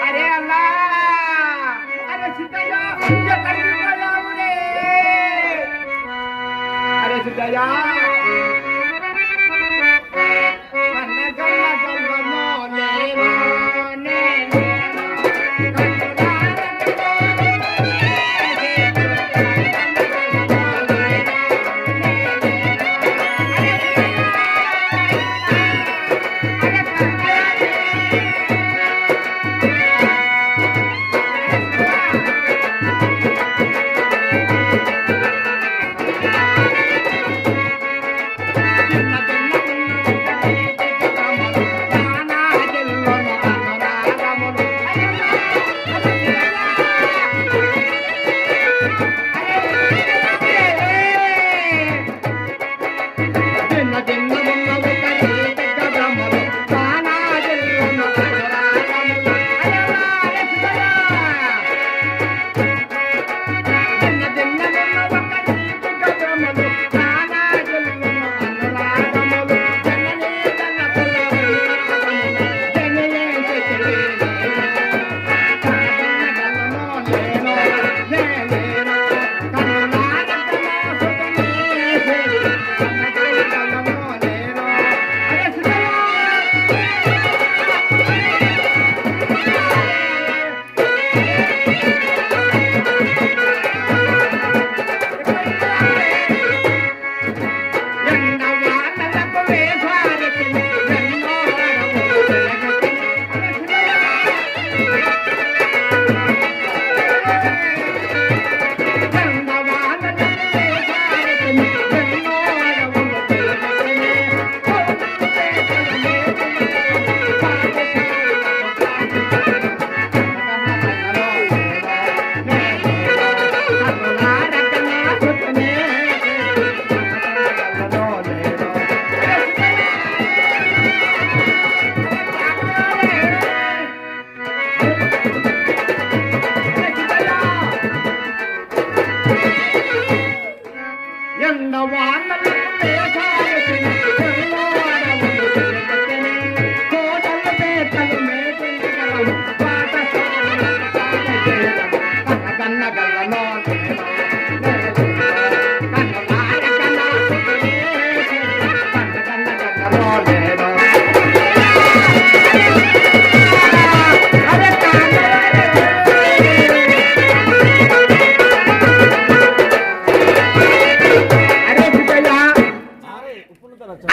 అరే అల్లా అరే సిద్ధయ్య ఎక్కడికి పోయావులే అరే సిద్ధయ్య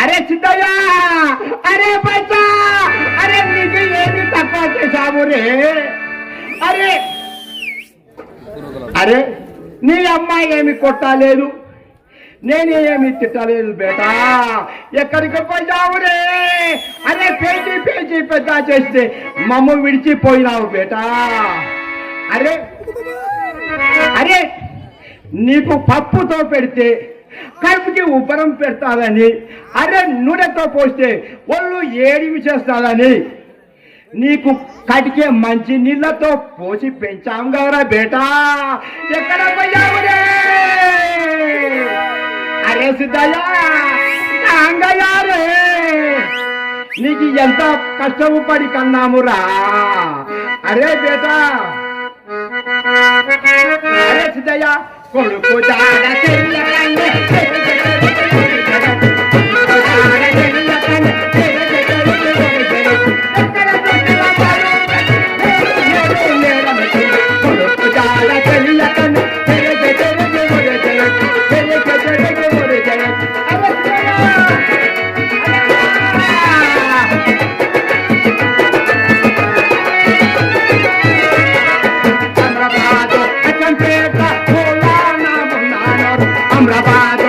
అరే సిద్ధయ్య అరే బచ్చా అరే నీకు ఏమి తక్కువ చేశావు రే అరే అరే నీ అమ్మాయి ఏమి కొట్టలేదు నేను ఏమి తిట్టలేదు బేటా ఎక్కడికి పోయావు రే అరే పేజీ పేజీ పెద్ద చేస్తే మమ్మ విడిచిపోయినావు బేటా అరే అరే నీకు పప్పుతో పెడితే కడుపుకి ఉబ్బరం పెడతాదని అరే నూనెతో పోస్తే ఒళ్ళు ఏడివి చేస్తాదని నీకు కడికే మంచి నీళ్ళతో పోసి పెంచాం కదరా బేటా ఎక్కడ పోయావు రే అరే సిద్ధయ్య రే నీకు ఎంత కష్టము పడి కన్నామురా అరే బేటా అరే సిద్ధయ్య కొడుకు అమ్రాబాద్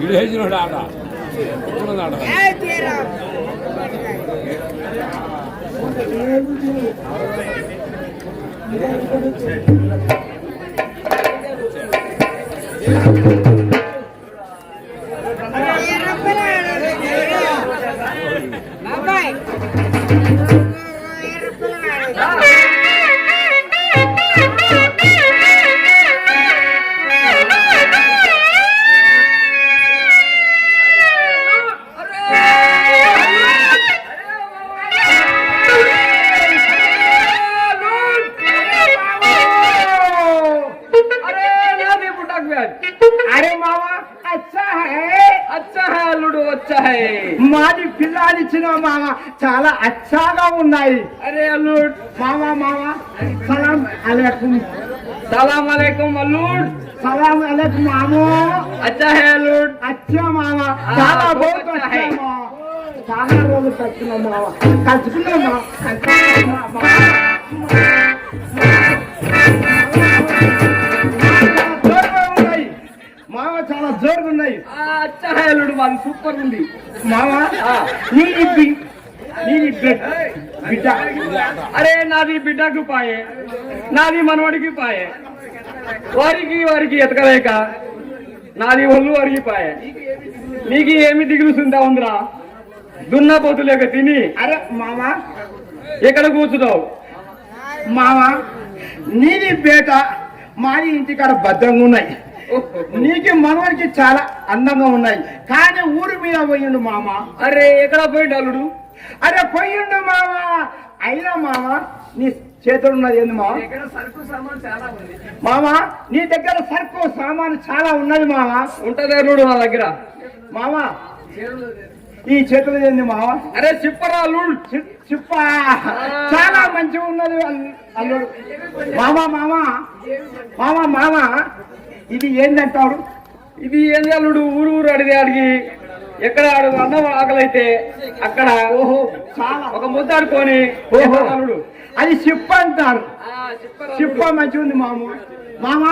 విలేజ్లోడు ఆడ अरे मामा अच्छा है అల్లుడు వచ్చా హై మాది పిల్లానిచ్చిన మామ చాలా అచ్చాగా ఉన్నాయి. అరే అల్లుడు మామా మామా సలాం అలైకుం. సలాం అలైకుం అల్లుడు. సలాం అలైకుం మామో. అచ్చా హై అల్లుడు. అచ్చా మామా చాలా బాగుంది. అచ్చా మామా చాలా రోజులు కలుసుకున్నాం మామా. కలుసుకున్నాం మామ చాలా జోరుగా ఉన్నాయి. అచ్చా హై అల్లుడు మాది సూపర్ ఉంది మామా. నీది బిడ్డ. అరే నాది బిడ్డకు పాయే, నాది మనవడికి పాయే, వారికి ఎతకలేక నాది ఒళ్ళు అరిగిపాయే. నీకు ఏమి దిగులుసుందా ఉందిరా దున్నపోతులేక తిని. అరే మామా ఎక్కడ కూర్చున్నావు మామా? నీది బేట మాది ఇంటికాడ భద్రంగా ఉన్నాయి. నీకు మనవడికి చాలా అందంగా ఉన్నాయి. కానీ ఊరి మీద పోయిండు మామ. అరే ఎక్కడ పోయిండు అల్లుడు? అరే పోయిండు మామ. అయినా మామ నీ చేతులు ఉన్నది ఏంది మామ? మామ నీ దగ్గర సరుకు సామాను చాలా ఉన్నది మామ. ఉంటది అల్లుడు నా దగ్గర. మామ ఈ చేతులు ఏంది మామ? అరే చిప్పరా అల్లుడు. చిప్ప చాలా మంచిగా ఉన్నది అల్లుడు. మామ మామ మామ మామ ఇది ఏందంటాడు? ఇది ఏంది అల్లుడు? ఊరు అడిగి ఎక్కడ అన్నం ఆకలైతే అక్కడ ఓహో చాలా ఒక ముద్ద ఆడుకొని ఓహో అల్లుడు అది చిప్ప అంటారు. చిప్ప మంచిగా ఉంది మామ. మామ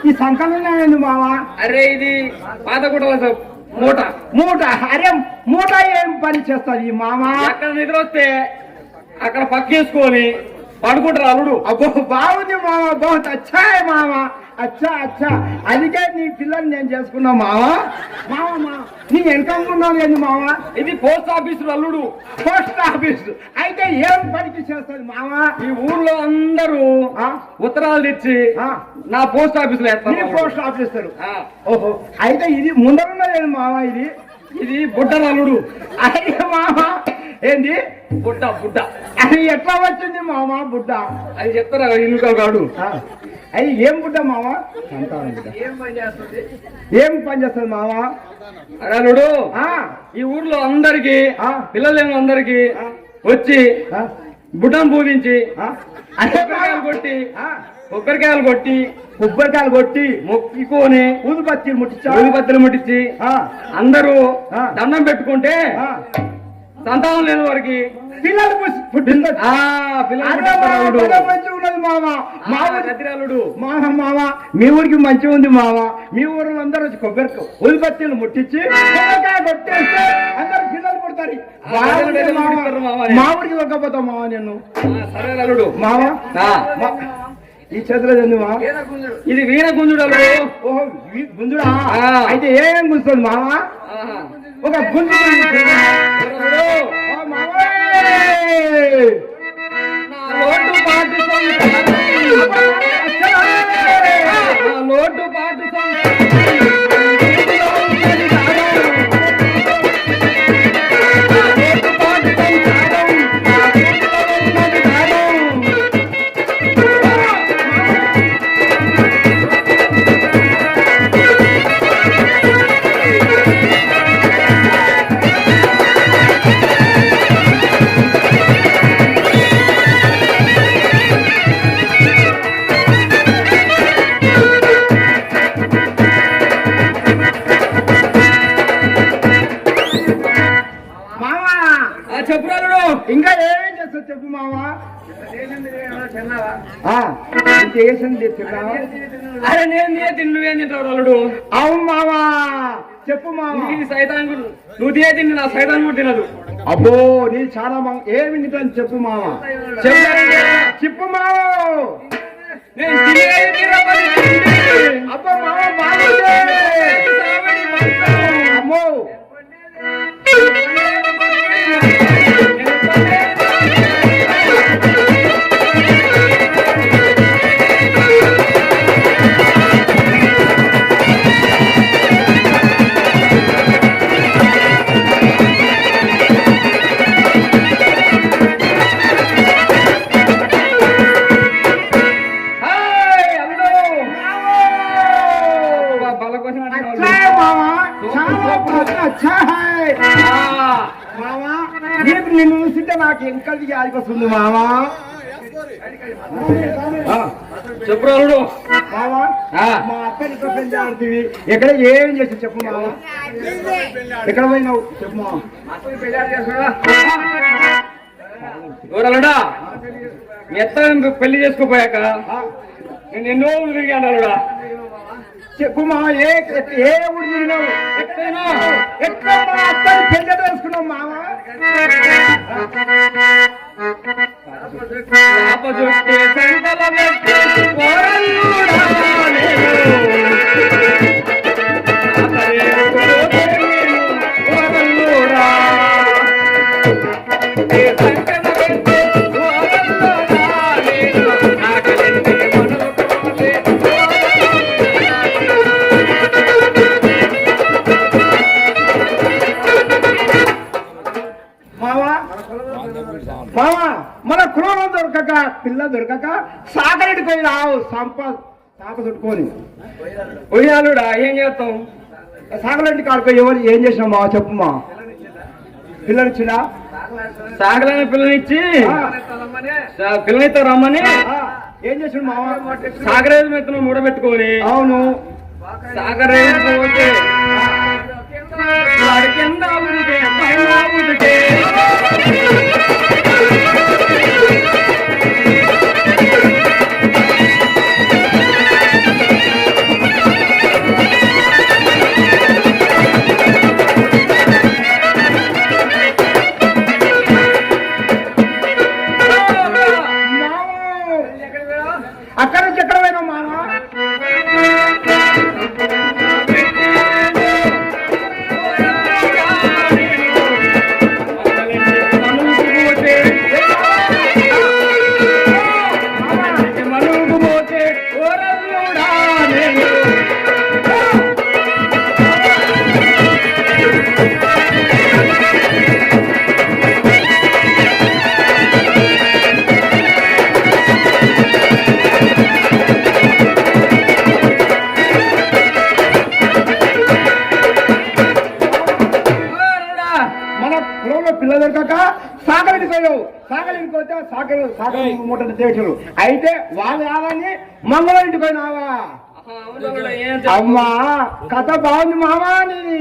ఈ సంకలనం ఏంది మామ? అరే ఇది పాతగుట్టల మూట. అరే మూట ఏం పని చేస్తుంది ఈ మామ? అక్కడ నిద్ర వస్తే అక్కడ పక్కేసుకొని పడుకుంటారు అల్లుడు. అబ్బో బాగుంది మామ. బాగుంది. అచ్చా మామ. అచ్చా అందుకే నీ పిల్లల్ని నేను చేసుకున్నా మామ. మామ నీ వెనకనుకున్నావు ఏంది మామ? ఇది పోస్ట్ ఆఫీసు అల్లుడు. పోస్ట్ ఆఫీస్ అయితే ఏం పనికి చేస్తుంది మామ? ఈ ఊర్లో అందరూ ఉత్తరాలు తెచ్చి నా పోస్ట్ ఆఫీస్ లో వేస్తారు. Post officer. ఓహో అయితే ఇది ముందరున్నది మామ. ఇది బుడ్డ అల్లుడు. అయితే మామ ఏంది బుడ్డ అది ఎట్లా వచ్చింది మామ బుడ్డ? అది చెప్తారా ఇల్లు కాడు. అది ఏం బుడ్డ మామ? ఏం పని చేస్తుంది మామ? అల్లుడు ఈ ఊర్లో అందరికి పిల్లలు లేని అందరికి వచ్చి బుడ్డను పూజించి కొబ్బరికాయలు కొట్టి మొక్కుకొని ఊదుబత్తీలు ముట్టించి అందరూ దండం పెట్టుకుంటే సంతానం లేని వారికి పిల్లలు ఉన్నది మామ. మామ మీ ఊరికి మంచిగా ఉంది మామ. మీ ఊరిలో అందరూ వచ్చి కొబ్బరికాయ ఉల్లిపత్తిలు ముట్టించి కొబ్బరికాయ కొట్టేస్తే అందరు పిల్లలు పుడతారు. మా ఊరికి దొక్కపోతావు మామ నేను. సరే అల్లుడు. మామ ఈ చేతిలో ఉంది మామ. ఇది వీణ గుంజుడు అల్లుడు. ఓహో గుంజుడా? అయితే ఏం గుంజుతుంది మామ? ఒక గుంజు లోటు పాటు ఇంకా ఏమేం చేస్తుంది చెప్పు మావా చేసింది తిన్నావా? అరే నేను తిన్నువే తింటావు అల్లుడు. అవును మావా చెప్పు మావా. సైతాన్ నువ్వు తినే తిండి నా సైతాన్ కూడా తినదు. అబ్బో నీ చాలా ఏమి తింటాను చెప్పు మావా. చెప్పు మావా. అబ్బో మావా బాగుంది. అమ్మో నిన్ను చూస్తుంటే నాకు ఎంకలికి ఆడికొస్తుంది మావా. చెప్పు రావుడు మావా. మా అక్కని పెళ్లి ఆడుతుంది. ఎక్కడ ఏం చేసి చెప్పు మావా. ఎక్కడ పోయినావు చెప్పు మావా. ఎవరల్లుడా ఎత్త పెళ్లి చేసుకోపోయాక నేను ఎన్నో ఊళ్ళు తిరిగాను అల్లుడా. చెప్పు మా ఏ ఊరు తిరిగినావు. ఎక్కడ మా అక్కని పెళ్లి చేసుకున్నావు మావా. మావా మన కులం దొరకక పిల్ల దొరకక సాగరెడ్డి పోయి రావు సాప చుట్టుకొని పోయాలుడా ఏం చేస్తాం. సాగరెడ్డి కాడుకో ఎవరు ఏం చేసినావు మావా చెప్పు మా. పిల్లనిచ్చినా సాగలని పిల్లనిచ్చి పిల్లనితో రమ్మని ఏం చేసిన మావా. సాగరేజు మెత్తను మూడబెట్టుకొని అవును సాగరేజు పోతే కింద ఊరికే పైన ఊరికే అక్కడ నుంచి ఎక్కడ పోయినా మావా. పిల్ల దొరకక సాగలికి పోయావు. సాగలికి పోతే సాగర మూటలు తేటలు అయితే వాళ్ళు కాదని మంగళ ఇంటికి పోయినావా. అమ్మా కథ బాగుంది మామా నీది.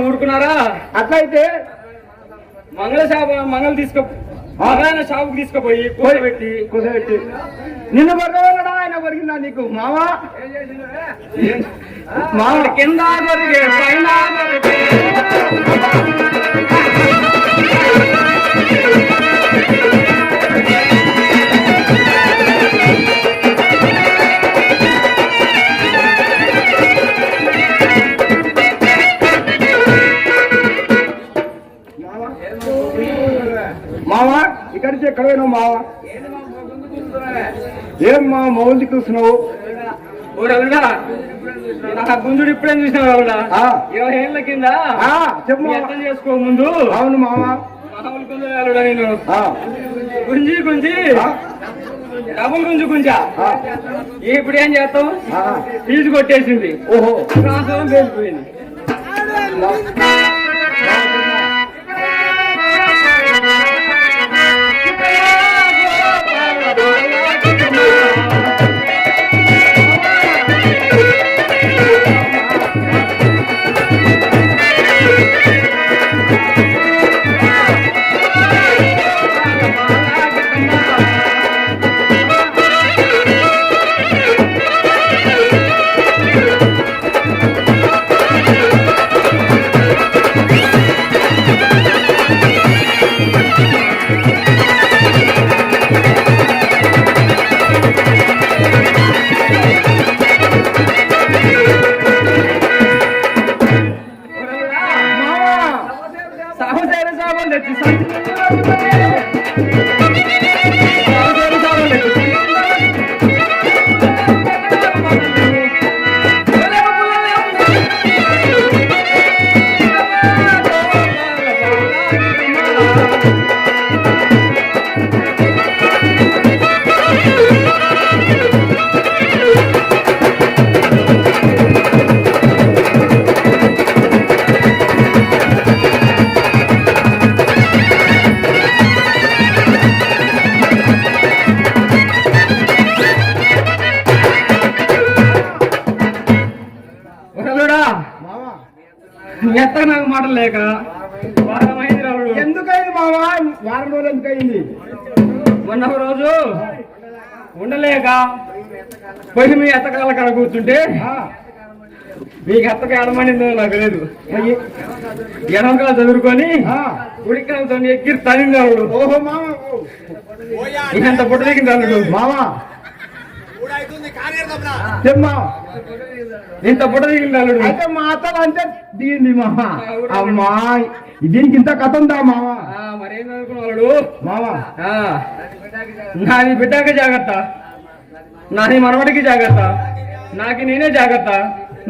ఊరుకున్నారా. అట్లయితే మంగళ షాపుకి తీసుకుపోయి కూసబెట్టి నిన్ను బొరగన్నాడా ఆయన బొరిగిందా నీకు మావా. మామ కింద బొరిగే పైన మావా ఇక్కడి నుంచి ఎక్కడ పోయినావు మావా. ఏం మా మౌల్ది కూర్చున్నావు. గుంజుడు ఇప్పుడేం చూసినావుడా 20 ఏళ్ళ కింద చెప్పు అర్థం చేసుకో ముందు. అవును మావా మామూలు గుంజుడా నేను గుంజి డబుల్ గుంజా ఇప్పుడు ఏం చేస్తాం. ఫీజు కొట్టేసింది. ఓహో వెళ్ళిపోయింది. సాగం తెచ్చి సాగం తెచ్చి ఎత్త నాకు మాటలు లేక వారమైంది రావుడు. ఎందుకైంది మావా? వారం రోజులు ఎందుకయింది? మొన్న ఒక రోజు ఉండలేక పోయి మీ ఎత్తకాల కాడ కూర్చుంటే మీకు ఎత్తక ఎడమనిందో నాకు లేదు. ఎడమకాలు చదువుకొని ఉడికాలతో ఎక్కి తనింది రావుడు. ఓహో మామ, ఇంత పొట్ట దిగింది అల్లుడు. మావా ఇంత పొట్ట దిగింది అల్లుడు. అయితే మా అత్తలు అంటే దిగింది మామ. అమ్మా దీనికి ఇంత కథ ఉందా మావా? మరేం చదువుకున్నాడు మావా? నాది బిడ్డక జాగ్రత్త, నాది మనవడికి జాగ్రత్త, నాకు నేనే జాగ్రత్త,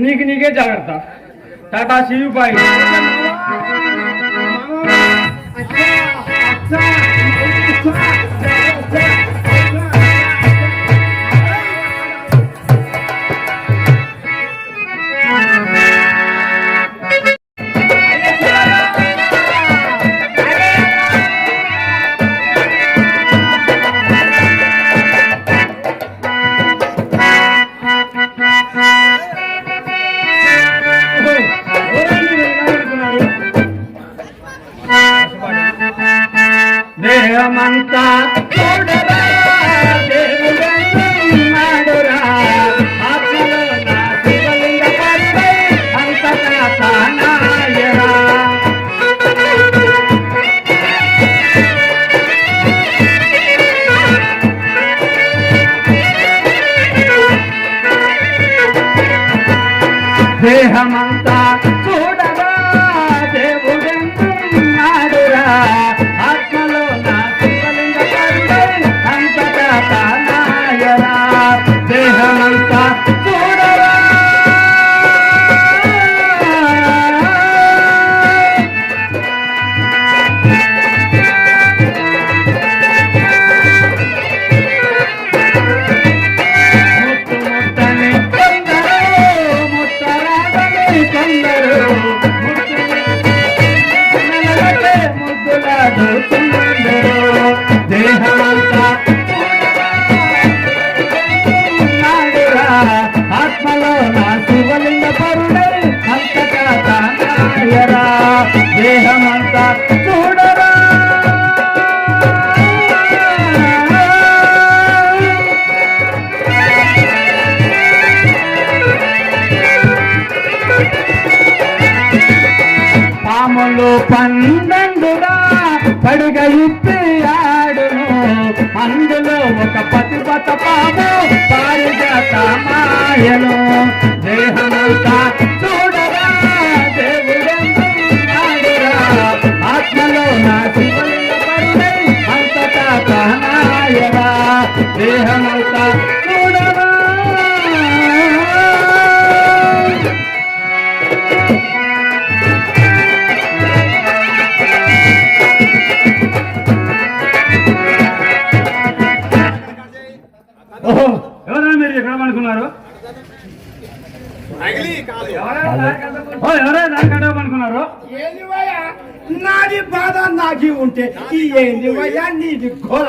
నీకు నీకే జాగ్రత్త. టాటా శివుపాయి. దేహమంతా చూడరా దేవుడన్నాడురా, ఆత్మలో నా శివలింగ పరుడై అంతటా తానాయరా. దేహమంతా చూడరా దేవుడన్నాడురా, ఆత్మలో నా శివలింగ పరుడై అంతటా తానాయరా. దేహమంతా చూడరా ముత్తు ముట్టని కొందరు, ముత్తరాగని కొందరు, ముద్దులాడు కొందరు. దేహమంతా చూడరా ఆత్మలో నా శివలింగ పరుడై అంతటా తానాయరా. దేహమంతా చూడరా పాములు పండంగురా పడిగ ఇప్పి ఆడును, అందులో ఒక పతిపత పాము పారిజాత మాయను. దేహమంతా చూడరా దేవుడన్నాడురా, ఆత్మలో నా శివలింగ పరుడై అంతటా తానాయరా. దేహమంతా చూడరా ఓహో, ఎవరైనా మీరు ఎక్కడ పనుకున్నారు? ఎవరైనా దానికంటే పనుకున్నారు? ఏంది వయ్యా నాది బాధ నాకి ఉంటే ఈ ఏంది వయ్యా నీది ఘోర?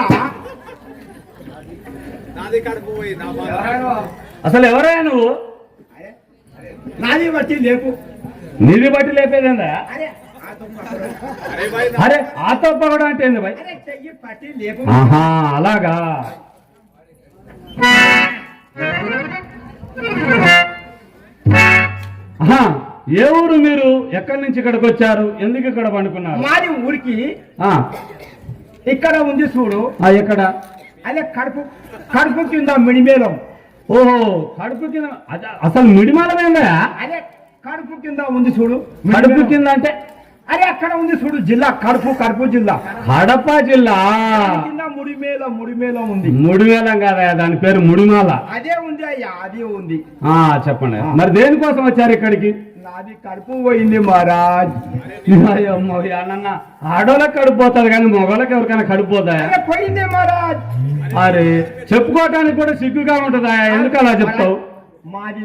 అసలు ఎవరైనా నువ్వు? నాది బట్టి లేపు. నీది బట్టి లేపేదేందా? అరే ఆతప్ప కూడా అంటే ఏంది భయ్? చెయ్యి పట్టి లేపు. ఆహా అలాగా. ఏ ఊరు మీరు? ఎక్కడి నుంచి ఇక్కడికి వచ్చారు? ఎందుకు ఇక్కడ పండుకున్నారు? మాది ఊరికి ఇక్కడ ఉంది చూడు. ఎక్కడ? అదే కడుపు కడుపు కింద మిడిమేలం. ఓహో, కడుపు కింద. అసలు మిడిమాలమేందా? అదే కడుపు కింద ఉంది చూడు. కడుపు కింద అంటే అరే అక్కడ ఉంది చూడు జిల్లా కడుపు జిల్లా కడప జిల్లా కింద ముడిమేల ఉంది. ముడిమేళం కాదా, దాని పేరు ముడిమాల. అదే ఉంది అయ్యా, అదే ఉంది. చెప్పండి, మరి దేనికోసం వచ్చారు ఇక్కడికి? నాది కడుపు పోయింది మహారాజ్. అన్న ఆడోళ్ళకి కడుపు పోతుంది కానీ మగవాళ్ళకి ఎవరికైనా కడుపు పోతాయా? అరే పోయింది మహారాజ్. అరే చెప్పుకోవటానికి కూడా సిగ్గుగా ఉంటుందా? ఎందుకు అలా చెప్తావు? మాది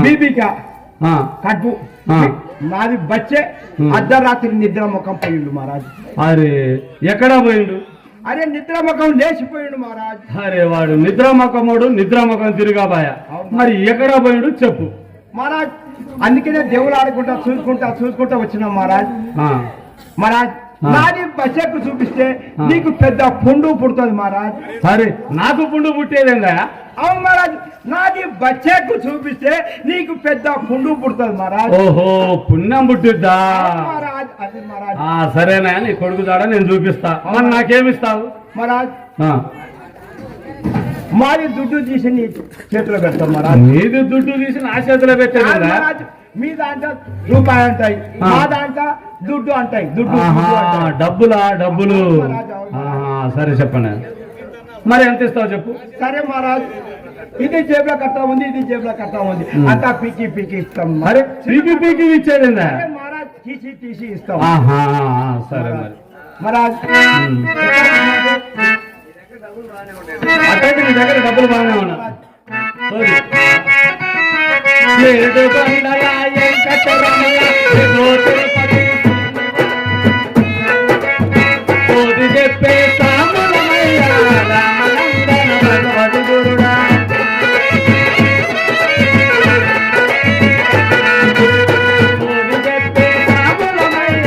బీబీకా కడుపు, నాది బచ్చే అర్ధరాత్రి నిద్ర ముఖం పోయిండు మహారాజ్. అరే ఎక్కడా పోయిండు? అరే నిద్ర ముఖం లేచిపోయిండు మహారాజ్. అరే వాడు నిద్రాముఖముడు నిద్రాముఖం తిరిగాబాయా. మరి ఎక్కడా పోయిండు చెప్పు మహారాజ్. అందుకనే దేవుడు ఆడుకుంటా చూసుకుంటా వచ్చినాం మహారాజ్. మహారాజ్ నాది బచ్చకు చూపిస్తే నీకు పెద్ద పుండు పుడుతుంది మహారాజ్. సరే నాకు పుండు పుట్టేదేందా? అవును మహారాజ్, నాది బచ్చకు చూపిస్తే నీకు పెద్ద పుండు పుడుతుంది మహారాజ్. ఓహో పుణ్యం పుట్టిద్దా మహారాజ్? అది మహారాజ్. సరేనా, నీ కొడుకు దాడా నేను చూపిస్తా. మరి నాకేమిస్తావు? మహారాజ్ మాది దుడ్డు తీసి నీ చేతిలో పెడతాం మహారాజ్. నీది దుడ్డు తీసి నా చేతిలో పెట్టాను మహారాజ్. మీ దాంట్లో రూపాయి అంటాయి, మా దాంట్లో దుడ్డు అంటాయి. డబ్బులు. సరే చెప్పండి, మరి ఎంత ఇస్తావు చెప్పు. సరే మహారాజ్, ఇది జేబులో కట్టా ఉంది, ఇది జేబులో కట్టా ఉంది, అంతా పీకి ఇస్తాం. మరి పీకి ఇచ్చేదిందా? మహారాజ్ తీసి ఇస్తాం. సరే మరి మహారాజ్ అట్టయితే నీ దగ్గర డబ్బులు బాగానే ఉన్నా. చెప్పే సాములమయ్య రామనందన భగవతి గురుడా. చెప్పే సాములమయ్య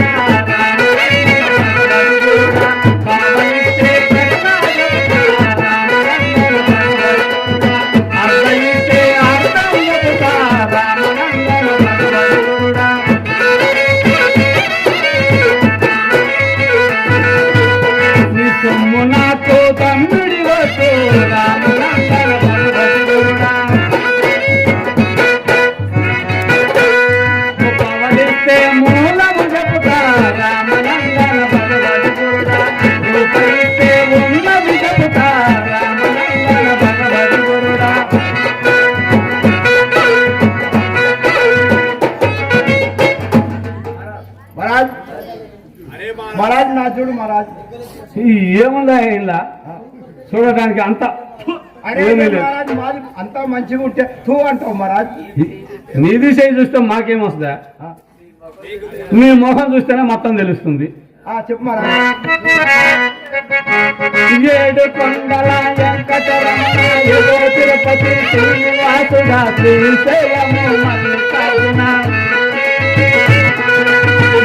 మహారాజ్ నా చూడు మహారాజ్. ఏముందా ఇలా చూడటానికి అంత మహారాజ్ మాది అంతా మంచిగా ఉంటే తూ అంటావు మహారాజ్. నీది చేయి చూస్తే మాకేమొస్తుందా? నీ మొహం చూస్తేనే మొత్తం తెలుస్తుంది. చెప్పు మహారాజ్. ఏడు కొండల వెంకటరమణ ఏదో తిరుపతి శ్రీనివాసుడా శ్రీశైలము మల్లికార్జున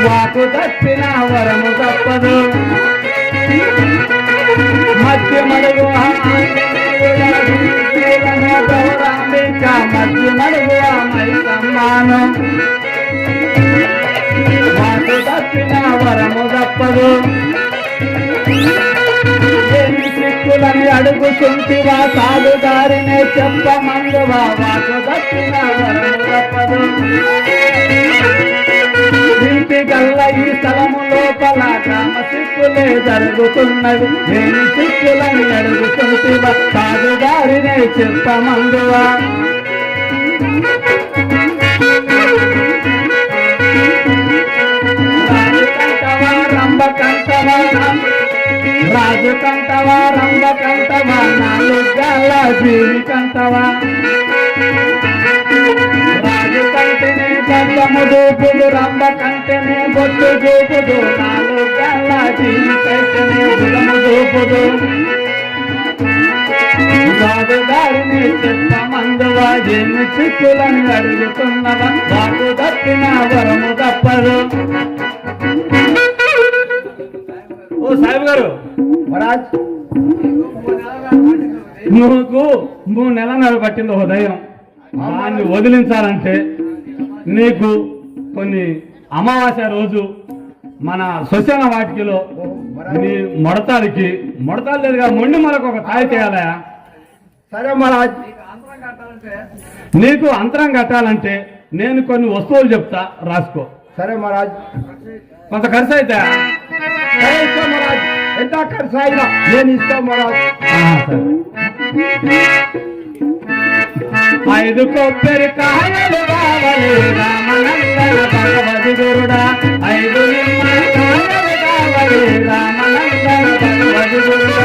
వాకు దక్షిణ వరము తప్పదు మధ్యమడుగు గౌరాంబిక మధ్యమడుగు మై సమ్మానం వాకు దక్షిణ వరము తప్పదు. సిక్కులని అడుగుతుంటివా సాగు దారినే చెప్పమందువా వాకు దక్షిణ వరము తప్పదు. ఇంటి గల్ల ఈ స్థలము లోపల గ్రామ సిక్కులే జరుగుతున్నది. నేను సిక్కులని అడుగుతుంటివా సాగు దారినే చెప్పమందువా. రాజు కంటవా రంభ కంటవా నాలుగు గల్ల జీవి కంటవా. రాజు కంటేనే గంధము దూపుడు రంభ కంటేనే బొట్టు చూపుడు నాలుగు గల్ల జీవి కంటేనే బుధము దూపుడు. రాజు గారిని చెప్పమందువా ఏమి చిక్కులని అడుగుతున్నవా వాకు దక్కిన వరము తప్పదు. ఓ సాహిబ్ గారు మహారాజ్ నువ్వు 3 నెలన్నర పట్టింది ఉదయం దాన్ని వదిలించాలంటే నీకు కొన్ని అమావాస్య రోజు మన శ్మశాన వాటికలో నీ ముడతాలు లేదుగా మొండి మనకు ఒక తాయి చేయాలా. సరే మహారాజ్. నీకు అంతరం కట్టాలంటే నేను కొన్ని వస్తువులు చెప్తా రాసుకో. సరే మహారాజ్. కొంత ఖర్చు అయితే సరే ఇస్తా మహారాజ్. ఎంత ఖర్చు అయినా నేను ఇస్తా మహారాజ్. ఐదు కొబ్బరి కాయలు కావాలి రామనందన భగవతి గురుడా, ఐదు నిమ్మకాయలు కావాలి రామనందన భగవతి గురుడా,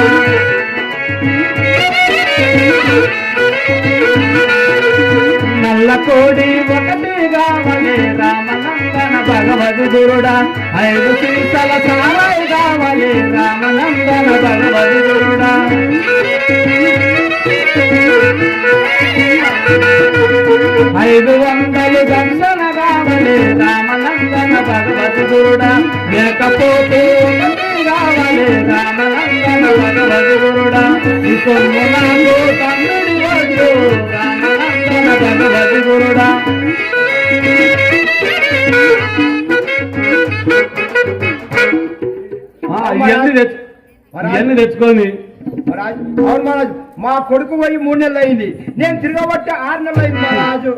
నల్ల కోడి ఒకటి కావాలి రామనందన భగవతి గురుడా, ఐదు సీతల సారాయి కావాలి రామనందన భగవతి గురుడా, 500 గంటల కావాలి రామనందన భగవతి గురుడా, లేకపోతే కావాలి రామనందన భగవతి గురుడా, ఈ సొమ్ము నాకు తమ్ముడి వద్దు రామనందన భగవతి గురుడా. ఇవన్నీ తెచ్చుకొని అవును మహారాజ్. మా కొడుకు పోయి 3 నెలలు అయింది, నేను తిరగబట్టి 6 నెలలు అయింది మహారాజు.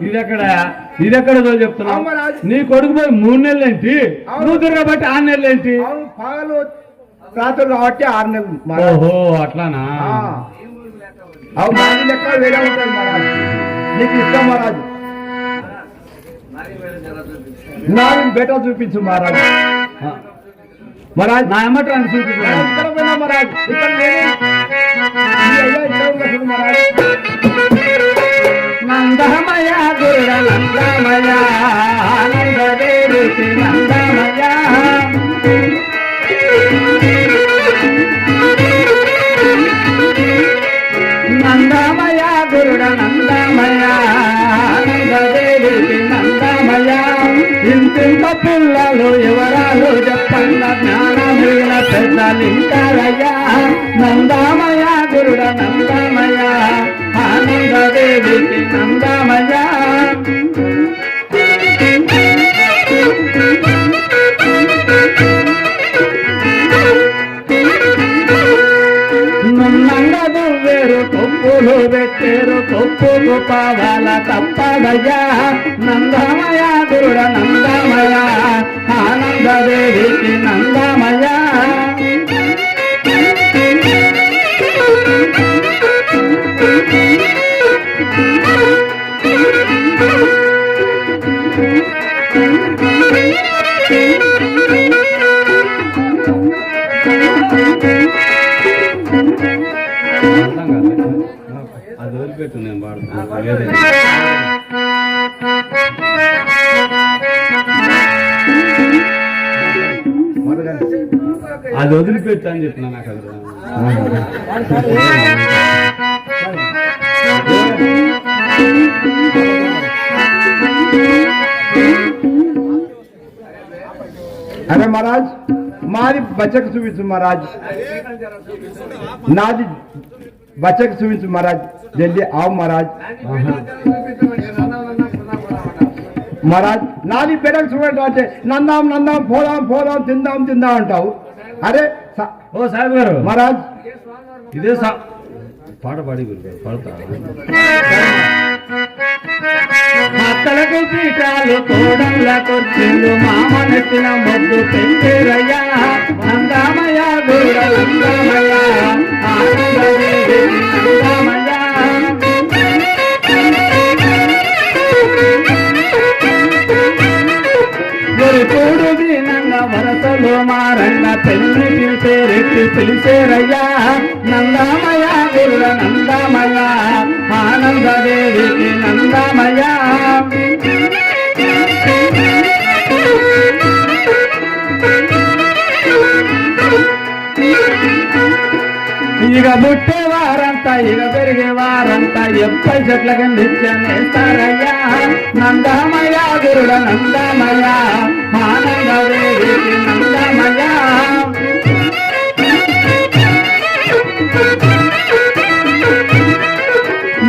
ఇదెక్కడ చెప్తున్నా నీ కొడుకు పోయి 3 నెలలు ఏంటి, నువ్వు తిరగబట్టి 6 నెలలు ఏంటి? పగలు రాత్రులు కాబట్టి 6 నెలలు. ఓహో అట్లానా? అవును దాని లెక్క వేరే ఉంటుంది మహారాజు. నీకు ఇష్టం మహారాజు. నాకు బెటర్ చూపించు మహారాజు. మహారాజ్ నా ఏమంటారు చూపించు మహారాజ్. ఇక్కడ నందమయ గురుడ నందమయ ఆనందదేవికి నందమయ, నందమయ గురుడ నందమయ ఆనందదేవికి నందమయ, ఇంతింత పిల్లలు వివరాలు చెప్పన్న జ్ఞానమైన పెద్దలింటారయ్యా, నందమయ గురుడ నందమయ ఆనందదేవికి నందమయ, నున్నంగదు వేరు కొప్పులు పెట్టేరు కొప్పుకు పావాల తప్పదయ్యా, నందమయ గురుడ నందమయ ఆనందదేవికి నందమయ, అది వదిలిపెట్టు నేను వాడుతున్నాను. అది వదిలిపెట్టు అని చెప్పిన నాకు అది అరే మహారాజ్ మాది బచ్చకు చూపించు మహారాజ్. నాది బచ్చకు చూపించు మహారాజ్. జల్దీ ఆవు మహారాజ్. మహారాజ్ నాది బెడకు చూడండి అంటే నందాం నందాం పోదాం పోదాం తిందాం తిందాం అంటావు. అరే ఓ సాహెబ్ గారు మహారాజ్ ఇదే పాట పాడి పాడతా. అత్తలకు పీఠాలు కోడళ్ళ కుర్చీలు మామనెత్తిన మొద్దు పెంచేరయ్యా, నందమయ గురుడ నందమయ ఆనందదేవి నందమయ, గురుకూడు దీనంగా వరసలు మారంగా పెళ్లి పిలిచేరెట్టి పిలిచేరయ్యా, నందమయ గురుడ నందమయ ఆనందదేవికి నందమయ, ఇక పుట్టేవారంతా ఇక పెరిగేవారంతా ఎప్పై చెట్లకి నిత్యమేస్తారయ్యా, నందమయ గురుడ నందమయ ఆనందదేవికి నందమయ,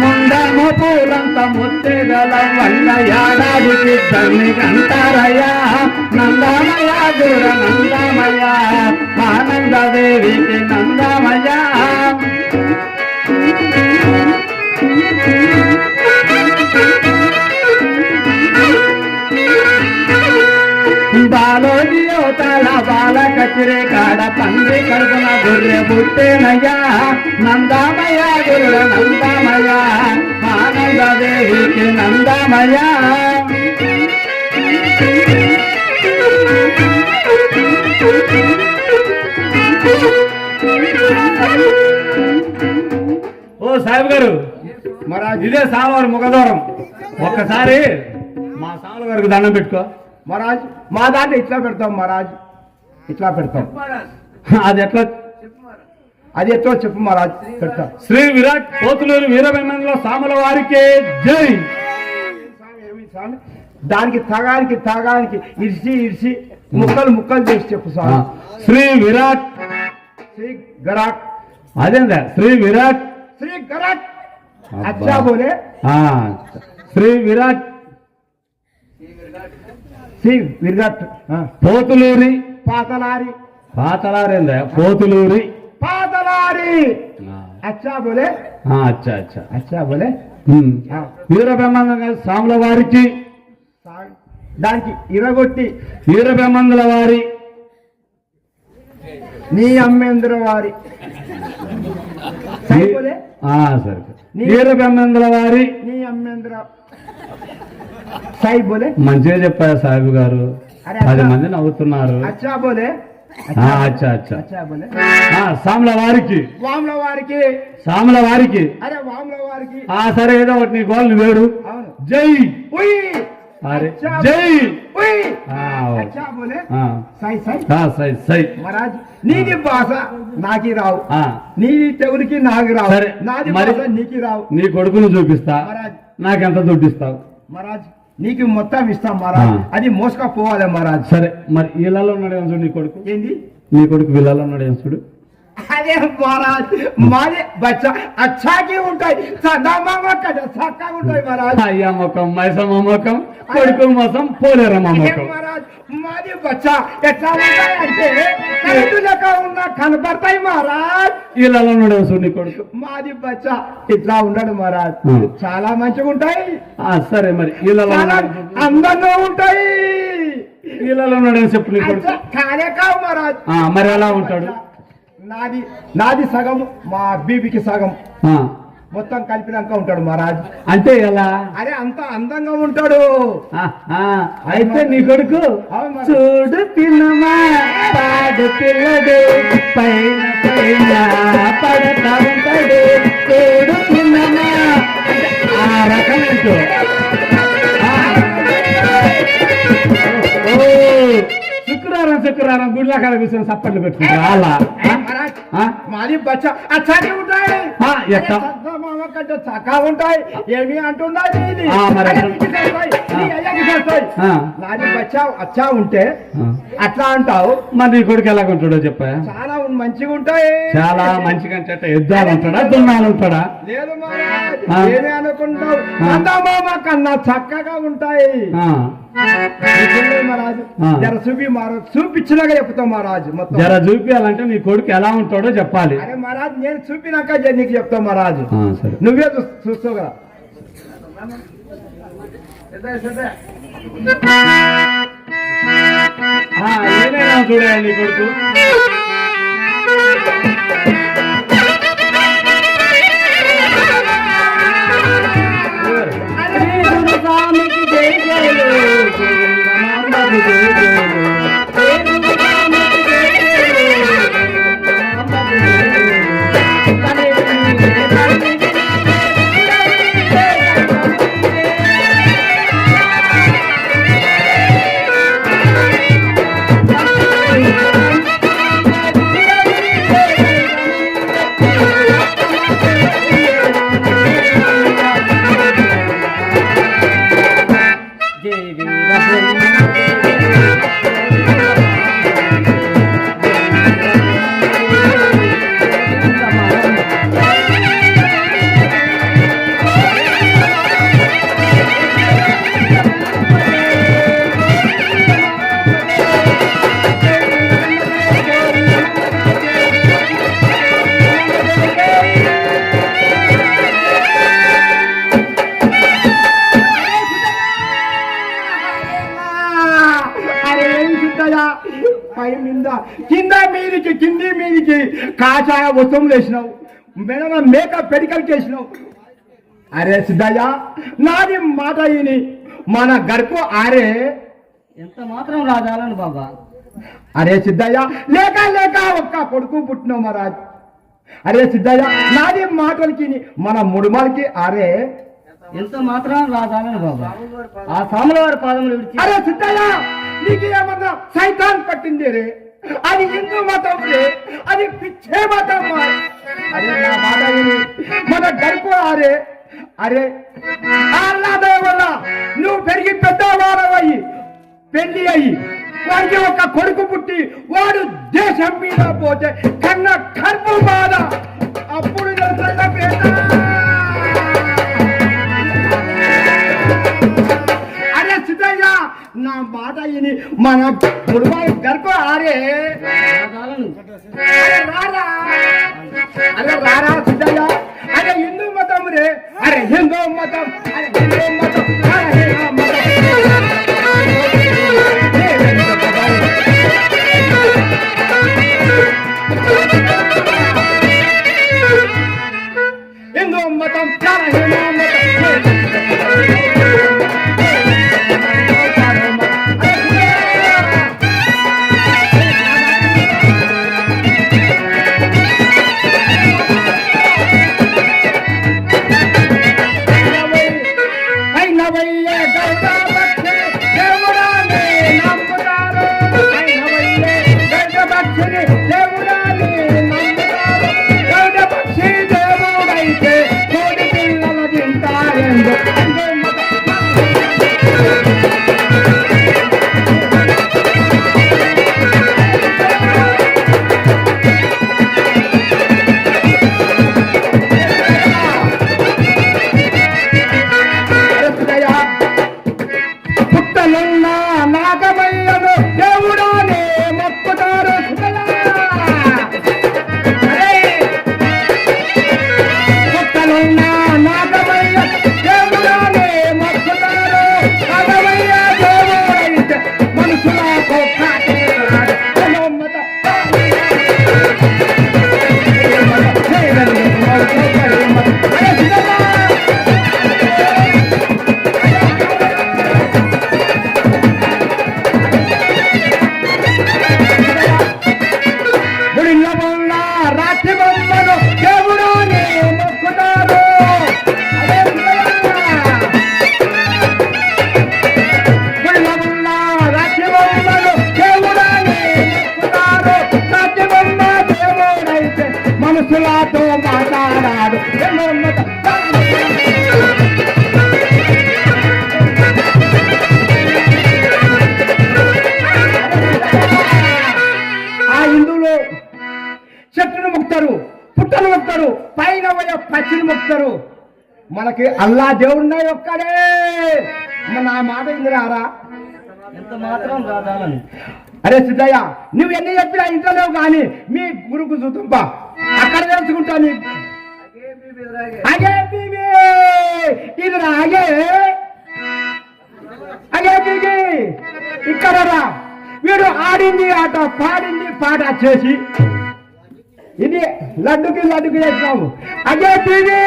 ముండము పూలంత ముత్తెగల వల్ల ఏడాదికి తల్లి కంటారయ్యా, నందమయ గురుడ నందమయ ఆనందదేవికి నందమయ, కచ్చిరే కాడ పంది కడుపున గొర్రె పుట్టేనయ్యా నందామయ్య గురుడ నందామయ్య ఆనందదేవికి నందామయ్య ఓ సాహెబ్ గారు మహారాజ్ ఇదే సామవారి ముఖద్వారం ఒక్కసారి మా సాముల గారికి దండం పెట్టుకో మహారాజ్ మా దాంట్లో ఇట్లా పెడతాం మహారాజ్ ఇట్లా పెడతాం అది ఎట్లా అది ఎట్లా చెప్పు మహారాజ్ పెడతాం శ్రీ విరాట్ పోతులూరు వీరభద్రంలో సాముల వారికి జై ఏమి స్వామి దానికి తాగానికి ఇడిసి ముక్కలు చేసి చెప్పు స్వామి శ్రీ విరాట్ శ్రీ గరాట్ అదేందా శ్రీ విరాట్ శ్రీ గరాట్ అచ్చా బోలే శ్రీ విరాట్ శ్రీ విరాట్ పోతులూరి పాతలారి పాతలారేందా పోతులూరి పాతలారి అచ్చా బోలే అచ్చా అచ్చా అచ్చా బోలే వీరబ్రహ్మాండ సాముల వారికి దానికి ఇరగొట్టి వీరబ్రహ్మందుల వారి నీ అమ్మేంద్ర వారి సై బోలే సరే వీరబ్రహ్మందుల వారి నీ అమ్మేంద్ర సై బోలే మంచిగా చెప్పారు సాహిబ్ గారు అరే 10 మంది నవ్వుతున్నారు అచ్చా బోలే అచ్చా అచ్చా అచ్చా బోలే సాముల వారికి వాముల వారికి సాముల వారికి అరే వాముల వారికి సరే ఏదో ఒకటి నీ గోల్ని వేడు అవును జై ఉయ్ అరే అచ్చా జై ఉయ్ ఓకే. అచ్చా బోలే సై సై సై సై మహారాజ్ నీది భాష నాకి రావు ఆ, నీది తెగురికి నాకు రావు సరే, నాది మరి- భాష నీకి రావు నీ కొడుకును చూపిస్తా మహారాజ్ నాకెంత దుడ్డిస్తావు మహారాజ్ నీకు మొత్తం ఇస్తాం మహారాజ్ అది మోసుకపోవాలి మహారాజ్ సరే మరి ఇళ్ళలో ఉన్నాడు ఏం చూడు నీ కొడుకు ఏంది నీ కొడుకు వీళ్ళలో ఉన్నాడు ఏం చూడు అదే మహారాజ్ మాది బచ్చా అచ్చాకి ఉంటాయి సదామామ కదా చక్కగా ఉంటాయి మహారాజ్ అయ్యా మొక్కం మైసమ్మ మొక్కం కొడుకు మొసం పోలేరమ్మ ఏం మొక్కం మహారాజ్ మాది బచ్చా ఎట్లా ఉంటాయి అంటే కరెంటు లెక్క ఉన్నా కనపడతాయి మహారాజ్ ఇళ్ళలో ఉన్నాడు ఏం చూడు నీ కొడుకు మాది బచ్చా ఇట్లా ఉండడు మహారాజ్ చాలా మంచిగా ఉంటాయి సరే మరి ఇళ్ళలో చాలా ఉన్నాడు ఏం చూడు. అందంగా ఉంటాయి ఇళ్ళలో ఉన్నాడు ఏం చెప్పు నీ కొడుకు కానే కావు మహారాజ్ మరి ఎలా ఉంటాడు నాది సగం మా బీబీకి సగం ఆ, మొత్తం కలిపినాక ఉంటాడు మహారాజ్ అంటే ఎలా అరే అంత అందంగా ఉంటాడు అయితే నీ కొడుకు అవును మరి. చూడు పిల్లమా పాడు పిల్లడు పైన పైన పడతా ఉంటాడు చూడు పిల్లమా అంటే ఆ రకమంటూ శుక్రవారం గుడిలో కాడ కూర్చొని సప్పట్లు పెట్టుకుంటారు అలా మహారాజ్ మాది బచ్చ అచ్చాకి ఉంటాయి ఎట్లా? చక్కగా ఉంటాయి ఏమి అంటున్నది ఇది మరి అరే అట్లా. నీకు చేస్తాయి, నీ అయ్యకి చేస్తాయి. నాది బచ్చ అచ్చా ఉంటే అట్లా అంటావు మరి నీ కొడుకు ఎలాగుంటాడో చెప్పా చాలా మంచిగా ఉంటాయి చాలా మంచిగా అంటే ఎద్దాలు ఉంటాడా దున్నాలు ఉంటాడా లేదు మహారాజ్ ఏమి అనుకుంటావు మామ కన్నా చక్కగా ఉంటాయి నీకుండే మహారాజు జర చూపించినాక చెప్తాం మహారాజు మొత్తం జర చూపించాలంటే నీ కొడుకు ఎలా ఉంటాడో చెప్పాలి అరే మహారాజ్ నేను చూపినాక నీకు చెప్తాం మహారాజు సరే నువ్వే చూస్తావు కదా ఏమైనా చూడాలి నీ కొడుకు స్వామికి జై జయలు గోవిందమాంబకు జై జయలు గోవిందమాంబకు జై జయలు గోవిందమాంబకు జై జై వీర మీద కింద మీదికి కింది మీదికి కాషాయ వస్తువులు వేసినావు, మెడలో మేకప్ పెడికలు చేసినావు. అరే సిద్ధయ్య, నాది మాట విని మన గడుపు ఆరే. ఎంత మాత్రం రాజాలను బాబా. అరే సిద్ధయ్య, లేక లేక ఒక్క కొడుకు పుట్టినావు మహారాజ్. అరే సిద్ధయ్య, నాది మాటలకి మన ముడుమలకి ఆరే. ఎంత మాత్రం రాజాలను బాబా. ఆ సాముల వారి పాదములు విడిచి. అరే సిద్ధయ్య, నీకు ఏమన్నా సైతాన్ పట్టింది రే. అది హిందూ మతం రే, అది పిచ్చే మతం. అరే నా మాట విని మన గడుపు ఆరే. అరే అల్లాదే వల్ల నువ్వు పెరిగి పెద్దవాడవయ్యి పెళ్లి అయ్యి వాడికి ఒక కొడుకు పుట్టి వాడు దేశం మీద పోతే కన్న కర్మ బాధ అప్పుడు తెలుసా పేద. అరే సిద్ధయ్య, నా మాట విని మన ముడుబాయి గర్భ ఆరే. రాజాలను అరే రారా, అరే రారా సిద్ధయ్య. అరే హిందూ మతం రే, అరే హిందూ మతం, అరే హిందూ మతం, అరే హిందూ మతం. హిందూ మతం, అరే హిందూ మనసులాతో మాట్లాడాడు. ఆ హిందువులు చెట్టును మొక్కుతారు, పుట్టను మొక్కుతారు, పైన పోయే పచ్చిని మొక్కుతారు. మనకి అల్లా దేవుడున్నాయి ఒక్కడే. నా మాట ఇందిరారా. ఎంత మాత్రం రాజాలను. అరే సిద్ధయ్య, నువ్వు ఎన్ని చెప్పినా ఇంట్లో లేవు కానీ మీ గురుకు చూతుంపా అక్కడ తెలుసుకుంటా. నీ అగే బీబీ ఇది అగే అగే బీబీ ఇక్కడ రా. వీడు ఆడింది ఆట, పాడింది పాట చేసి ఇది లడ్డుకి చేసినాము. అగే బీబీ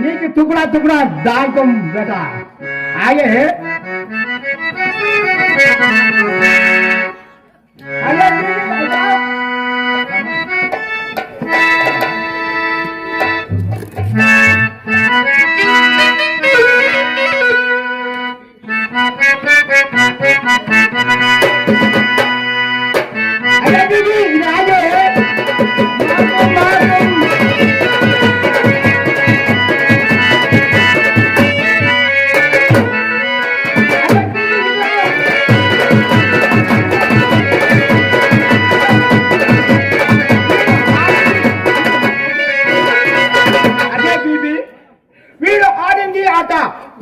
నీకు తుకుడా తుకుడా దాంకం బెట. ఆగే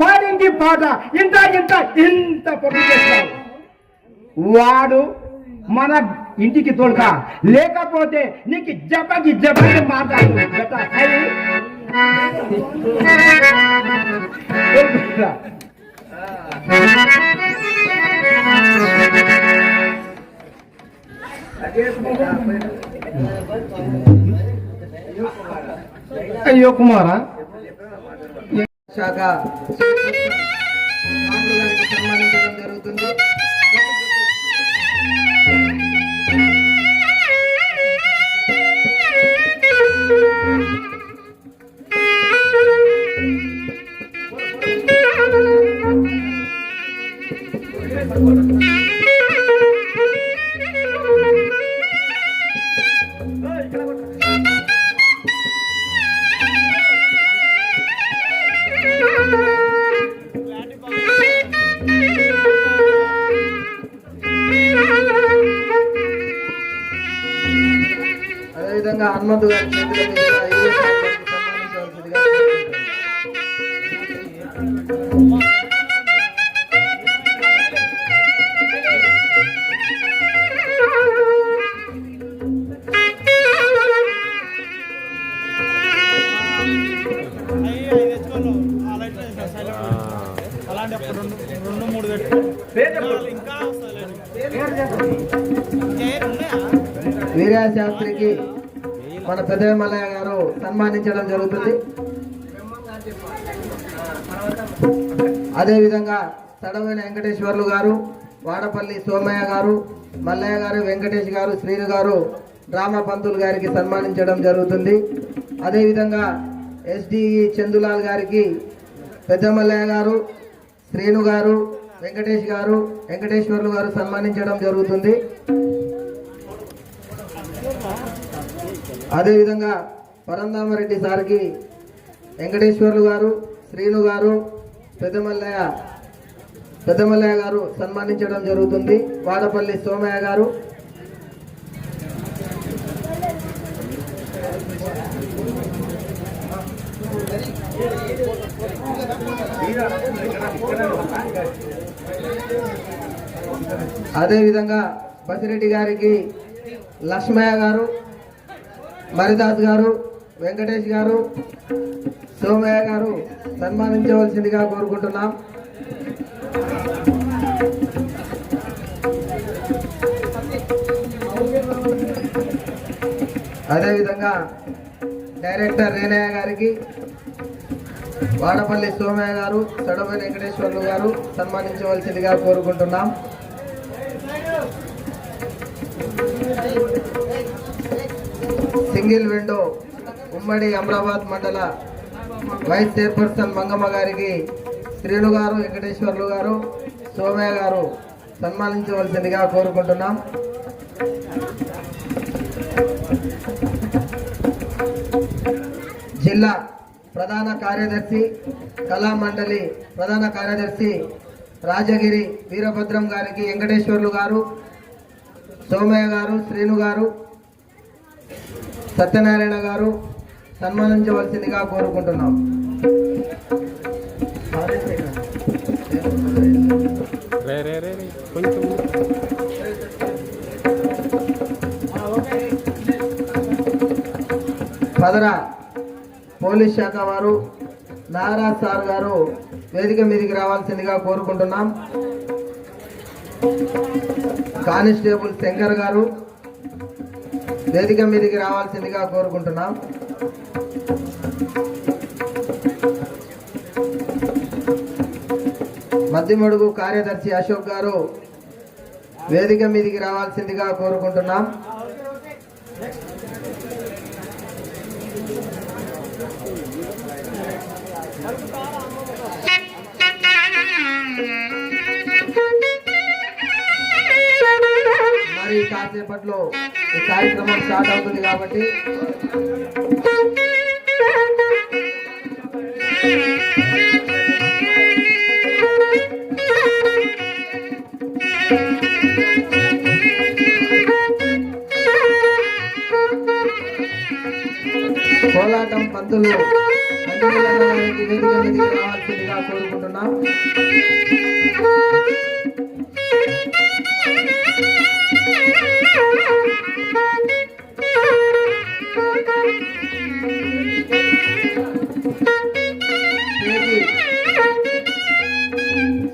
పాడింది పాట ఇంత ఇంత ఇంత పొట్టు చేస్తావు. వాడు మన ఇంటికి తోలుక లేకపోతే నీకు జపకి మాట్లాడు. అయ్యో కుమారా శాఖ రాములు గారికి సన్మానించడం జరుగుతుంది. అదేవిధంగా హనుమంతు గారి చేతుల మీదుగా యువ శాఖకు సన్మానించవలసిందిగా వీరశాస్త్రికి మన పెద్ద మల్లయ్య గారు సన్మానించడం జరుగుతుంది. అదేవిధంగా తడవైన వెంకటేశ్వర్లు గారు, వాడపల్లి సోమయ్య గారు, మల్లయ్య గారు, వెంకటేష్ గారు, శ్రీను గారు, రామపంతులు గారికి సన్మానించడం జరుగుతుంది. అదేవిధంగా ఎస్డిఈ చందులాల్ గారికి పెద్ద మల్లయ్య గారు, శ్రీను గారు, వెంకటేష్ గారు, వెంకటేశ్వర్లు గారు సన్మానించడం జరుగుతుంది. అదేవిధంగా పరంధామరెడ్డి సార్కి వెంకటేశ్వర్లు గారు, శ్రీను గారు, పెద్దమల్లయ్య గారు సన్మానించడం జరుగుతుంది. వాడపల్లి సోమయ్య గారు, అదేవిధంగా బసిరెడ్డి గారికి లక్ష్మయ్య గారు, మరిదాస్ గారు, వెంకటేష్ గారు, సోమయ్య గారు సన్మానించవలసిందిగా కోరుకుంటున్నాం. అదేవిధంగా డైరెక్టర్ రేణయ్య గారికి, వాడపల్లి సోమయ్య గారు, సడవైన వెంకటేశ్వర్లు గారు సన్మానించవలసిందిగా కోరుకుంటున్నాం. సింగిల్ విండో ఉమ్మడి అమరాబాద్ మండల వైస్ చైర్పర్సన్ మంగమ్మ గారికి శ్రీను గారు, వెంకటేశ్వర్లు గారు, సోమయ్య గారు సన్మానించవలసిందిగా కోరుకుంటున్నాం. జిల్లా ప్రధాన కార్యదర్శి, కళామండలి ప్రధాన కార్యదర్శి రాజగిరి వీరభద్రం గారికి వెంకటేశ్వర్లు గారు, సోమయ్య గారు, శ్రీను గారు, సత్యనారాయణ గారు సన్మానించవలసిందిగా కోరుకుంటున్నాం. పదరా పోలీస్ శాఖ వారు నాగరాజ్ సార్ గారు వేదిక మీదకి రావాల్సిందిగా కోరుకుంటున్నాం. కానిస్టేబుల్ శంకర్ గారు వేదిక మీదకి రావాల్సిందిగా కోరుకుంటున్నాం. మధ్యమడుగు కార్యదర్శి అశోక్ గారు వేదిక మీదకి రావాల్సిందిగా కోరుకుంటున్నాం. మరి కాసేపట్లో ఈ కార్యక్రమం స్టార్ట్ అవుతుంది కాబట్టి కోలాటం పంతులు వేదిక మీదకి రావాల్సిందిగా కోరుకుంటున్నాం.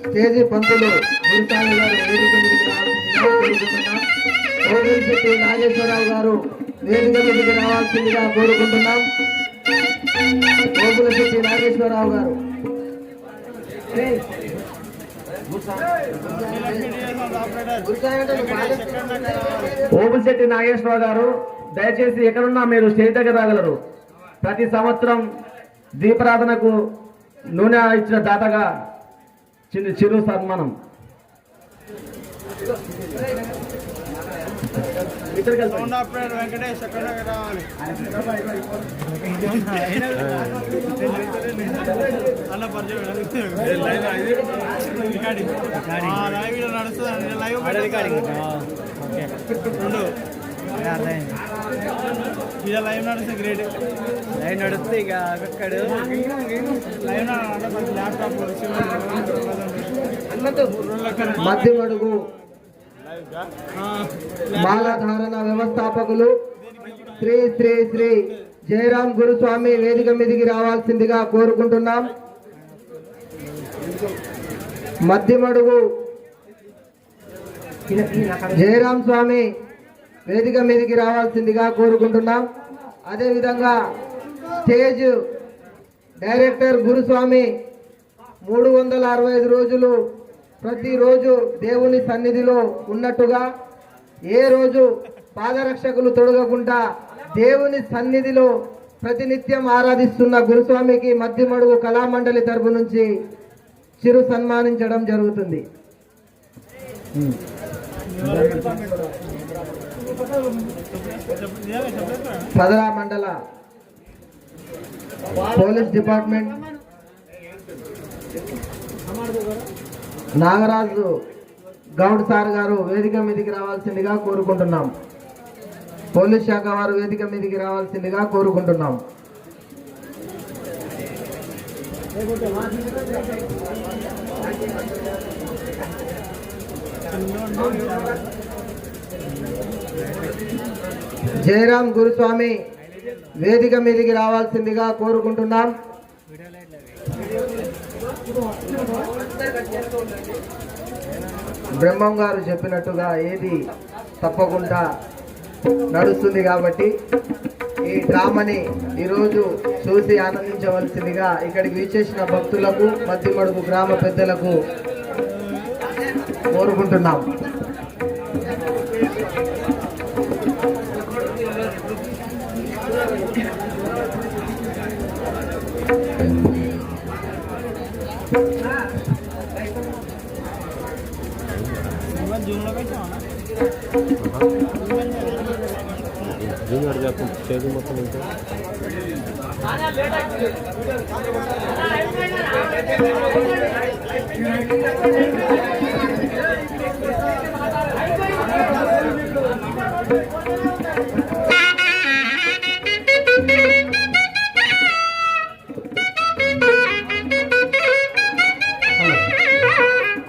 స్టేజీ పంతులు గురుస్వామి గారు వేదిక మీదకి రావాల్సిందిగా కోరుకుంటున్నాం. ఓబుల్శెట్టి నాగేశ్వరరావు గారు వేదిక మీదకి రావాల్సిందిగా కోరుకుంటున్నాం. ఓబుల్శెట్టి నాగేశ్వరరావు గారు ఓబుల్శెట్టి నాగేశ్వరరావు గారు దయచేసి ఎక్కడున్నా మీరు స్టేజ్ దగ్గర రాగలరు. ప్రతి సంవత్సరం దీపారాధనకు నూనె ఇచ్చిన దాతగా చిరు సన్మానం. వెంకటేష్ ఎక్కడ రావాలి అన్న పరిచయం నడుస్తుంది లైవ్ ఇక లైవ్ నడుస్తుంది గ్రేట్ లైవ్ నడుస్తుంది ఇక అక్కడ లైవ్ ల్యాప్టాప్ మధ్యమడుగు మాలాధారణ వ్యవస్థాపకులు శ్రీ శ్రీ శ్రీ జయరాం గురుస్వామి వేదిక మీదికి రావాల్సిందిగా కోరుకుంటున్నాం. మధ్యమడుగు జయరాం స్వామి వేదిక మీదికి రావాల్సిందిగా కోరుకుంటున్నాం. అదేవిధంగా స్టేజ్ డైరెక్టర్ గురుస్వామి 365 రోజులు ప్రతిరోజు దేవుని సన్నిధిలో ఉన్నట్టుగా ఏ రోజు పాదరక్షకులు తొడగకుండా దేవుని సన్నిధిలో ప్రతినిత్యం ఆరాధిస్తున్న గురుస్వామికి మధ్యమడుగు కళామండలి తరపు నుంచి చిరు సన్మానించడం జరుగుతుంది. సదరా మండల police department Nagaraju Goud sir గారు వేదిక మీదకి రావాల్సిందిగా కోరుకుంటున్నాం. పోలీస్ శాఖ వారు వేదిక మీదకి రావాల్సిందిగా కోరుకుంటున్నాం. జయరాం గురుస్వామి వేదిక మీదకి రావాల్సిందిగా కోరుకుంటున్నాం. బ్రహ్మం గారు చెప్పినట్టుగా ఏది తప్పకుండా నడుస్తుంది కాబట్టి ఈ డ్రామాని ఈరోజు చూసి ఆనందించవలసిందిగా ఇక్కడికి విచ్చేసిన భక్తులకు మధ్యమడుగు గ్రామ పెద్దలకు కోరుకుంటున్నాం. మొత్తం ఇంకా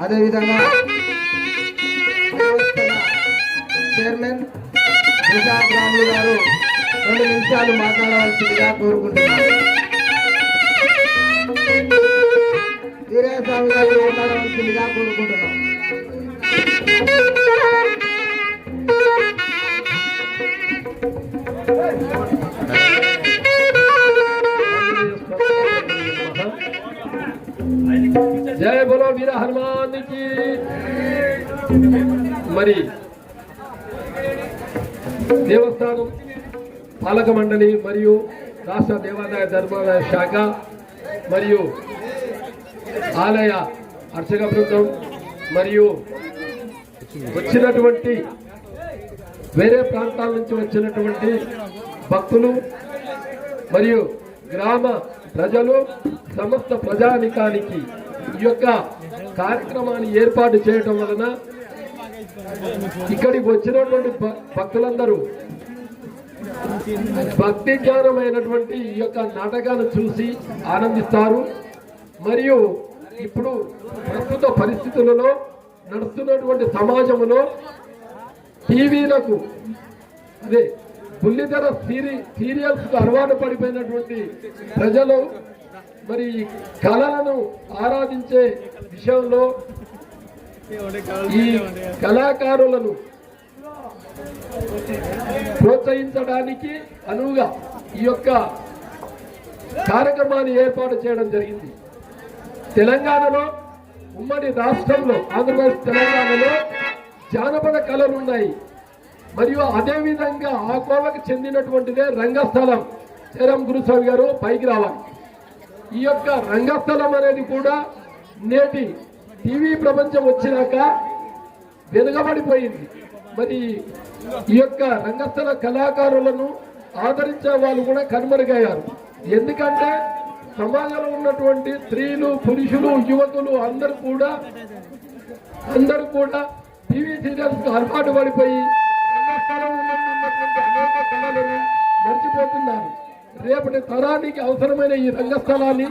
అదేవిధంగా చైర్మన్ ప్రసాద్ రాములు గారు 2 నిమిషాలు మాట్లాడవలసిందిగా కోరుకుంటున్నారు. వీరస్వామి గారు మాట్లాడవలసిందిగా కోరుకుంటున్నాం. జయ బోలో వీర హనుమానికి. మరి దేవస్థానం పాలక మండలి మరియు రాష్ట్ర దేవాదాయ ధర్మాదాయ శాఖ మరియు ఆలయ అర్చక బృందం మరియు వచ్చినటువంటి వేరే ప్రాంతాల నుంచి వచ్చినటువంటి భక్తులు మరియు గ్రామ ప్రజలు సమస్త ప్రజానికానికి ఈ యొక్క కార్యక్రమాన్ని ఏర్పాటు చేయడం వలన ఇక్కడికి వచ్చినటువంటి భక్తులందరూ భక్తి జ్ఞానమైనటువంటి ఈ యొక్క నాటకాన్ని చూసి ఆనందిస్తారు. మరియు ఇప్పుడు ప్రస్తుత పరిస్థితులలో నడుస్తున్నటువంటి సమాజంలో టీవీలకు అదే బుల్లితెర సీరియల్స్ కు అలవాటు పడిపోయినటువంటి ప్రజలు మరి కళలను ఆరాధించే విషయంలో ఈ కళాకారులను ప్రోత్సహించడానికి అనువుగా ఈ యొక్క కార్యక్రమాన్ని ఏర్పాటు చేయడం జరిగింది. తెలంగాణలో, ఉమ్మడి రాష్ట్రంలో, ఆంధ్రప్రదేశ్ తెలంగాణలో జానపద కళలు ఉన్నాయి. మరియు అదేవిధంగా ఆ కోవకు చెందినటువంటిదే రంగస్థలం. జయరాం గురుస్వామి గారు పైకి రావాలి. ఈ యొక్క రంగస్థలం అనేది కూడా నేటి టీవీ ప్రపంచం వచ్చినాక వెనుకబడిపోయింది. మరి ఈ యొక్క రంగస్థల కళాకారులను ఆదరించే వాళ్ళు కూడా కనుమరుగయ్యారు. ఎందుకంటే సమాజంలో ఉన్నటువంటి స్త్రీలు, పురుషులు, యువకులు అందరూ కూడా టీవీ సీరియల్స్ కు అలవాటు పడిపోయి రంగస్థలంలో ఉన్నటువంటి అనేక కళలను మర్చిపోతున్నారు. రేపటి తరానికి అవసరమైన ఈ రంగస్థలాన్ని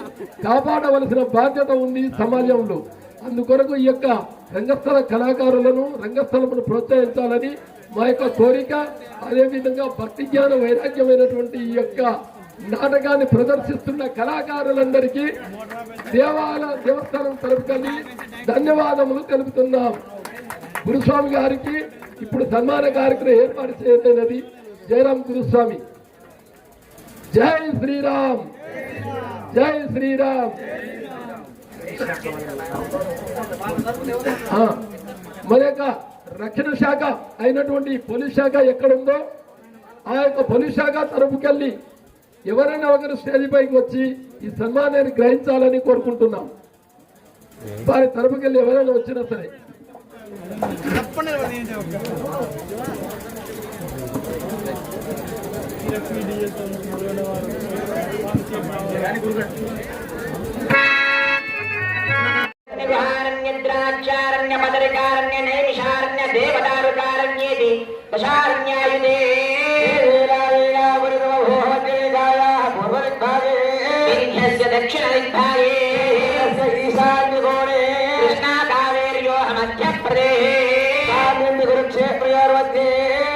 కాపాడవలసిన బాధ్యత ఉంది సమాజంలో. అందుకొరకు ఈ యొక్క రంగస్థల కళాకారులను, రంగస్థలమును ప్రోత్సహించాలని మా యొక్క కోరిక. అదేవిధంగా భక్తి జ్ఞాన వైరాగ్యమైనటువంటి ఈ యొక్క నాటకాన్ని ప్రదర్శిస్తున్న కళాకారులందరికీ దేవస్థానం తరపుని ధన్యవాదములు తెలుపుతున్నాం. గురుస్వామి గారికి ఇప్పుడు సన్మాన కార్యక్రమం ఏర్పాటు చేయలేనది జయరాం గురుస్వామి. జై శ్రీరామ్, జై శ్రీరామ్. మన యొక్క రక్షణ శాఖ అయినటువంటి పోలీస్ శాఖ ఎక్కడుందో ఆ యొక్క పోలీస్ శాఖ తరపుకెళ్ళి ఎవరైనా ఒకరు స్టేజ్ పైకి వచ్చి ఈ సన్మానాన్ని గ్రహించాలని కోరుకుంటున్నాం. వారి తరపుకెళ్ళి ఎవరైనా వచ్చినా సరే. నిద్రాచారణ్య మదరికారణ్య నైమిషారణ్య దేవదారుకారణ్యేతి దశారణ్యాయుధే దక్షిణ దిగ్భాగే ఈశాన్యకోణే కృష్ణా కావేర్యో మధ్యప్రదేశ్ కురుక్షేత్రయోర్मध्ये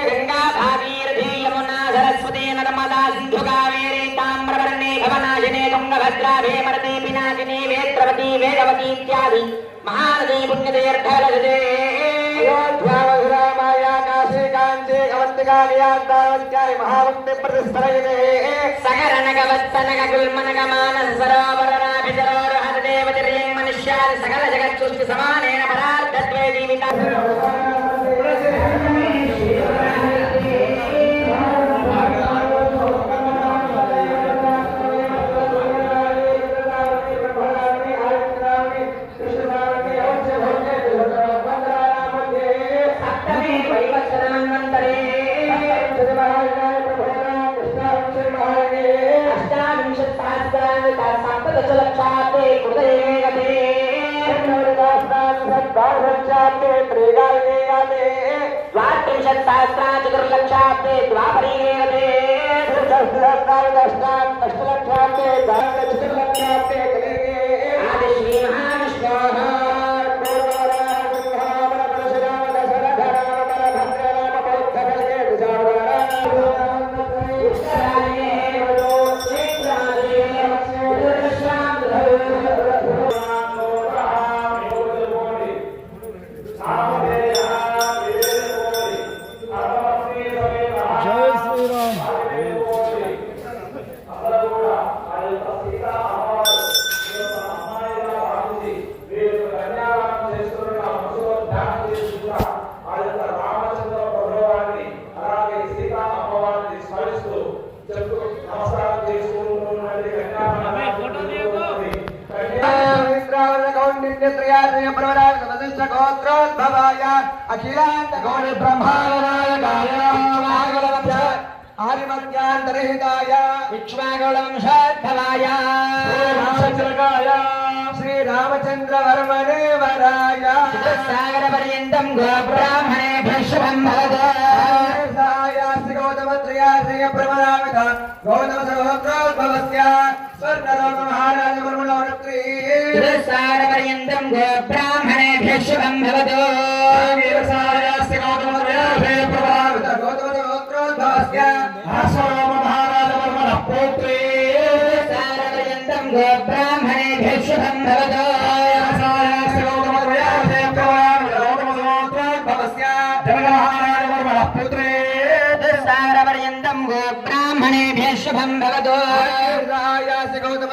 గంగా భాగీరథీ యమునా సరస్వతీ నర్మదా సింధు కావేరీ తామ్రవర్ణే భవనాశినే తుంగభద్రా భీమరతీ పినాకినీ వేత్రవతీ వేగవతీ ఇత్యాది మహానదీ పుణ్యతీర్థలదే సగరనగవత్తనగ గుల్మనగ మానస సరోవరనాభి సరోరహత దేవతిర్యం మనుష్యాది సకల జగత్ సృష్టి సమానేన పరార్థత్వే జీవిత చతుర్లక్షాబ్దే ద్వాపరీ ఆది శ్రీ మహావిష్ణు గోత్రోద్భవాయ అఖిలాంత గౌరి బ్రహ్మాండాయ ఆదిమత్యాంతరహితాయ విశ్వాగౌళవంశాద్భవాయ శ్రీరామచంద్రవర్మణే వరాయ సాగర పర్యంతం గోబ్రాహ్మణేభ్యః శుభం భవతు గౌతమత్రయాశ్రయ ప్రమరామిత గౌతమ సహోత్రోద్భవస్య స్వర్ణలోక మహారాజ వర్మణోరత్రీ సాగర పర్యంతం గోబ్రాహ్మణేభ్యః శుభం భవతు సాయాస్య గౌతమత్రయాశ్రయ ప్రమరామిత గౌతమ సహోత్రోద్భవస్య అశ్వరామ మహారాజ వర్మణ పౌత్రీ సాగర పర్యంతం గోబ్రాహ్మణేభ్యః శుభం భవతు సాయాస్య గౌతమత్రయాశ్రయ ప్రమరామిత గౌతమ సహోత్రోద్భవస్య జనక మహారాజ వర్మణ పౌత్రీ सागरपर्यन्तं गो ब्राह्मणेभ्यः शुभं भवतु गौतम